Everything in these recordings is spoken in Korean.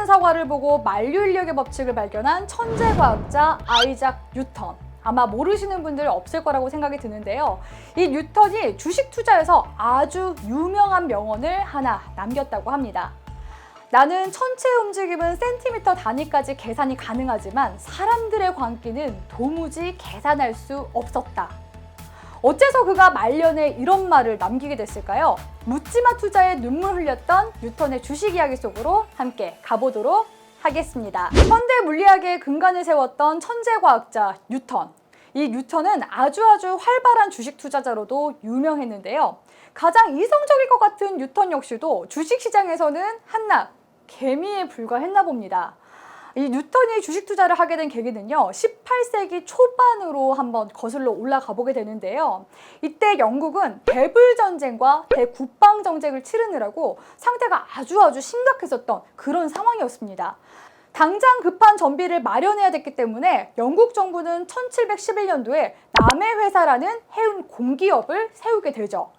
사과를 보고 만류 인력의 법칙을 발견한 천재 과학자 아이작 뉴턴. 아마 모르시는 분들 없을 거라고 생각이 드는데요. 이 뉴턴이 주식 투자에서 아주 유명한 명언을 하나 남겼다고 합니다. 나는 천체의 움직임은 센티미터 단위까지 계산이 가능하지만 사람들의 광기는 도무지 계산할 수 없었다. 어째서 그가 말년에 이런 말을 남기게 됐을까요? 묻지마 투자에 눈물 흘렸던 뉴턴의 주식 이야기 속으로 함께 가보도록 하겠습니다. 현대 물리학의 근간을 세웠던 천재 과학자 뉴턴. 이 뉴턴은 아주 활발한 주식 투자자로도 유명했는데요. 가장 이성적일 것 같은 뉴턴 역시도 주식시장에서는 한낱 개미에 불과했나 봅니다. 이 뉴턴이 주식 투자를 하게 된 계기는요, 18세기 초반으로 한번 거슬러 올라가 보게 되는데요. 이때 영국은 대불전쟁과 대국방정쟁을 치르느라고 상태가 아주 심각했었던 그런 상황이었습니다. 당장 급한 전비를 마련해야 됐기 때문에 영국 정부는 1711년도에 남해회사라는 해운 공기업을 세우게 되죠.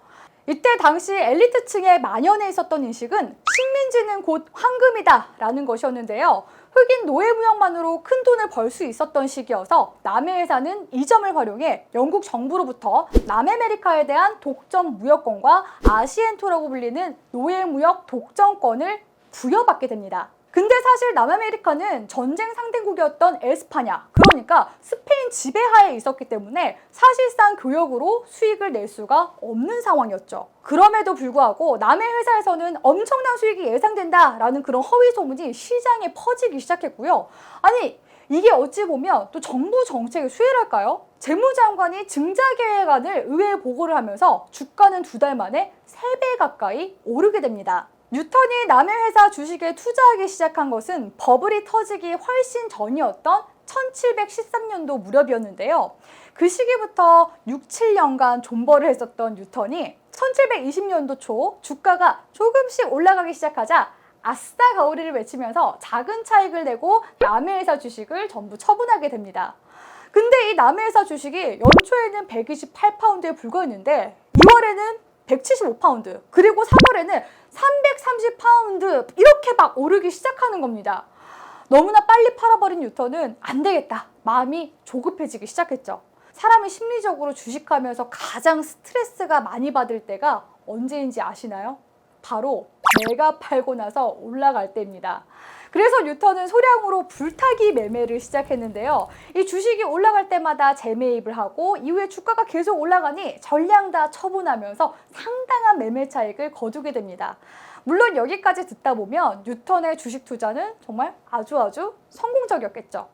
이때 당시 엘리트층에 만연해 있었던 인식은 식민지는 곧 황금이다 라는 것이었는데요. 흑인 노예무역만으로 큰 돈을 벌 수 있었던 시기여서 남해회사는 이 점을 활용해 영국 정부로부터 남아메리카에 대한 독점 무역권과 아시엔토라고 불리는 노예무역 독점권을 부여받게 됩니다. 근데 사실 남아메리카는 전쟁 상대국이었던 에스파냐, 그러니까 스페인 지배하에 있었기 때문에 사실상 교역으로 수익을 낼 수가 없는 상황이었죠. 그럼에도 불구하고 남해 회사에서는 엄청난 수익이 예상된다라는 그런 허위 소문이 시장에 퍼지기 시작했고요. 아니, 이게 어찌 보면 또 정부 정책의 수혜랄까요? 재무장관이 증자 계획안을 의회에 보고를 하면서 주가는 2달 만에 3배 가까이 오르게 됩니다. 뉴턴이 남의 회사 주식에 투자하기 시작한 것은 버블이 터지기 훨씬 전이었던 1713년도 무렵이었는데요. 그 시기부터 6, 7년간 존버를 했었던 뉴턴이 1720년도 초 주가가 조금씩 올라가기 시작하자 아싸 가오리를 외치면서 작은 차익을 내고 남의 회사 주식을 전부 처분하게 됩니다. 근데 이 남의 회사 주식이 연초에는 128파운드에 불과했는데 2월에는 175파운드, 그리고 3월에는 330파운드 이렇게 막 오르기 시작하는 겁니다. 너무나 빨리 팔아버린 뉴턴은 안 되겠다, 마음이 조급해지기 시작했죠. 사람이 심리적으로 주식하면서 가장 스트레스가 많이 받을 때가 언제인지 아시나요? 바로 내가 팔고 나서 올라갈 때입니다. 그래서 뉴턴은 소량으로 불타기 매매를 시작했는데요. 이 주식이 올라갈 때마다 재매입을 하고 이후에 주가가 계속 올라가니 전량 다 처분하면서 상당한 매매 차익을 거두게 됩니다. 물론 여기까지 듣다 보면 뉴턴의 주식 투자는 정말 아주 성공적이었겠죠.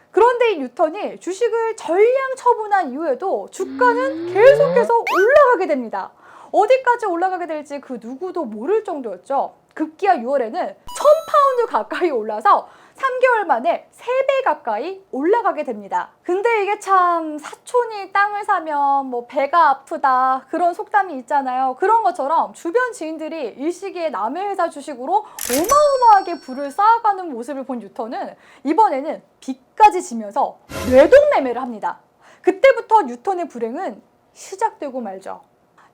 그런데 이 뉴턴이 주식을 전량 처분한 이후에도 주가는 계속해서 올라가게 됩니다. 어디까지 올라가게 될지 그 누구도 모를 정도였죠. 급기야 6월에는 1000파운드 가까이 올라서 3개월 만에 3배 가까이 올라가게 됩니다. 근데 이게 참 사촌이 땅을 사면 뭐 배가 아프다 그런 속담이 있잖아요. 그런 것처럼 주변 지인들이 이 시기에 남의 회사 주식으로 어마어마하게 부를 쌓아가는 모습을 본 뉴턴은 이번에는 빚까지 지면서 뇌동매매를 합니다. 그때부터 뉴턴의 불행은 시작되고 말죠.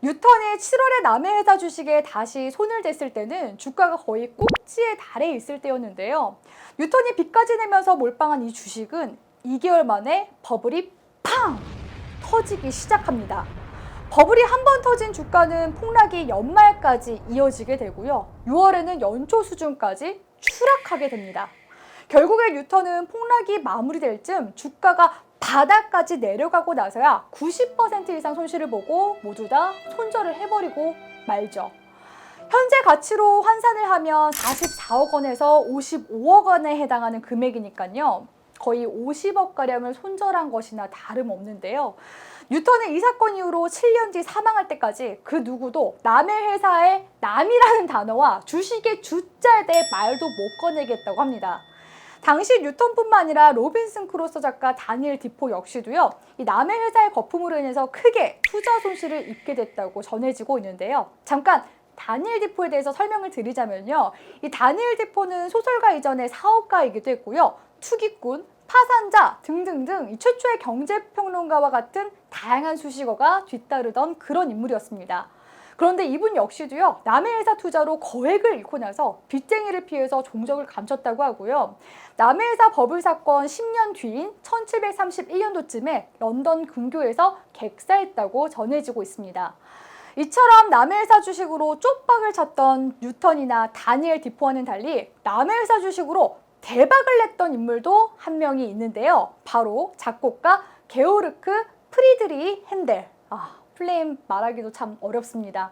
뉴턴이 7월에 남의 회사 주식에 다시 손을 댔을 때는 주가가 거의 꼭지에 달해 있을 때였는데요. 뉴턴이 빚까지 내면서 몰빵한 이 주식은 2개월 만에 버블이 팡! 터지기 시작합니다. 버블이 한 번 터진 주가는 폭락이 연말까지 이어지게 되고요. 6월에는 연초 수준까지 추락하게 됩니다. 결국에 뉴턴은 폭락이 마무리될 즈음 주가가 바닥까지 내려가고 나서야 90% 이상 손실을 보고 모두 다 손절을 해버리고 말죠. 현재 가치로 환산을 하면 44억 원에서 55억 원에 해당하는 금액이니까요. 거의 50억가량을 손절한 것이나 다름없는데요. 뉴턴은 이 사건 이후로 7년 뒤 사망할 때까지 그 누구도 남의 회사의 남이라는 단어와 주식의 주자에 대해 말도 못 꺼내겠다고 합니다. 당시 뉴턴뿐만 아니라 로빈슨 크루소 작가 다니엘 디포 역시도요, 이 남의 회사의 거품으로 인해서 크게 투자 손실을 입게 됐다고 전해지고 있는데요. 잠깐 다니엘 디포에 대해서 설명을 드리자면요, 이 다니엘 디포는 소설가 이전에 사업가이기도 했고요, 투기꾼, 파산자 등등등 이 최초의 경제평론가와 같은 다양한 수식어가 뒤따르던 그런 인물이었습니다. 그런데 이분 역시도요, 남의 회사 투자로 거액을 잃고 나서 빚쟁이를 피해서 종적을 감췄다고 하고요. 남의 회사 버블 사건 10년 뒤인 1731년도쯤에 런던 근교에서 객사했다고 전해지고 있습니다. 이처럼 남의 회사 주식으로 쪽박을 쳤던 뉴턴이나 다니엘 디포와는 달리 남의 회사 주식으로 대박을 냈던 인물도 한 명이 있는데요. 바로 작곡가 게오르크 프리드리히 핸델. 플레임 말하기도 참 어렵습니다.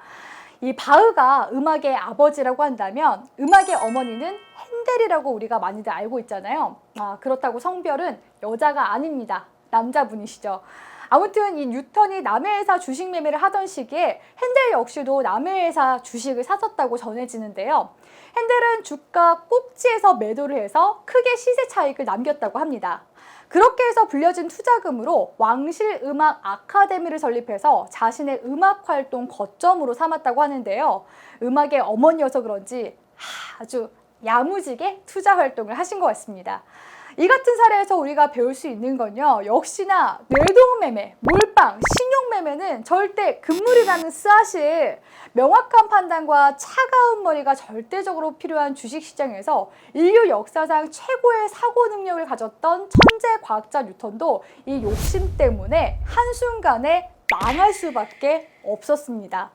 이 바흐가 음악의 아버지라고 한다면 음악의 어머니는 핸델이라고 우리가 많이들 알고 있잖아요. 그렇다고 성별은 여자가 아닙니다. 남자분이시죠. 아무튼 이 뉴턴이 남의 회사 주식 매매를 하던 시기에 핸델 역시도 남의 회사 주식을 샀었다고 전해지는데요. 핸델은 주가 꼭지에서 매도를 해서 크게 시세 차익을 남겼다고 합니다. 그렇게 해서 불려진 투자금으로 왕실 음악 아카데미를 설립해서 자신의 음악 활동 거점으로 삼았다고 하는데요. 음악의 어머니여서 그런지 아주 야무지게 투자 활동을 하신 것 같습니다. 이 같은 사례에서 우리가 배울 수 있는 건요, 역시나 뇌동매매, 몰빵, 신용매매는 절대 금물이라는 스앗이 명확한 판단과 차가운 머리가 절대적으로 필요한 주식시장에서 인류 역사상 최고의 사고 능력을 가졌던 천재 과학자 뉴턴도 이 욕심 때문에 한순간에 망할 수밖에 없었습니다.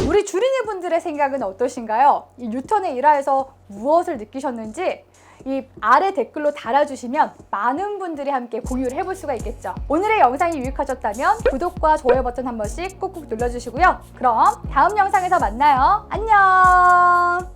우리 주린이 분들의 생각은 어떠신가요? 이 뉴턴의 일화에서 무엇을 느끼셨는지 이 아래 댓글로 달아주시면 많은 분들이 함께 공유를 해볼 수가 있겠죠. 오늘의 영상이 유익하셨다면 구독과 좋아요 버튼 한 번씩 꾹꾹 눌러주시고요. 그럼 다음 영상에서 만나요. 안녕.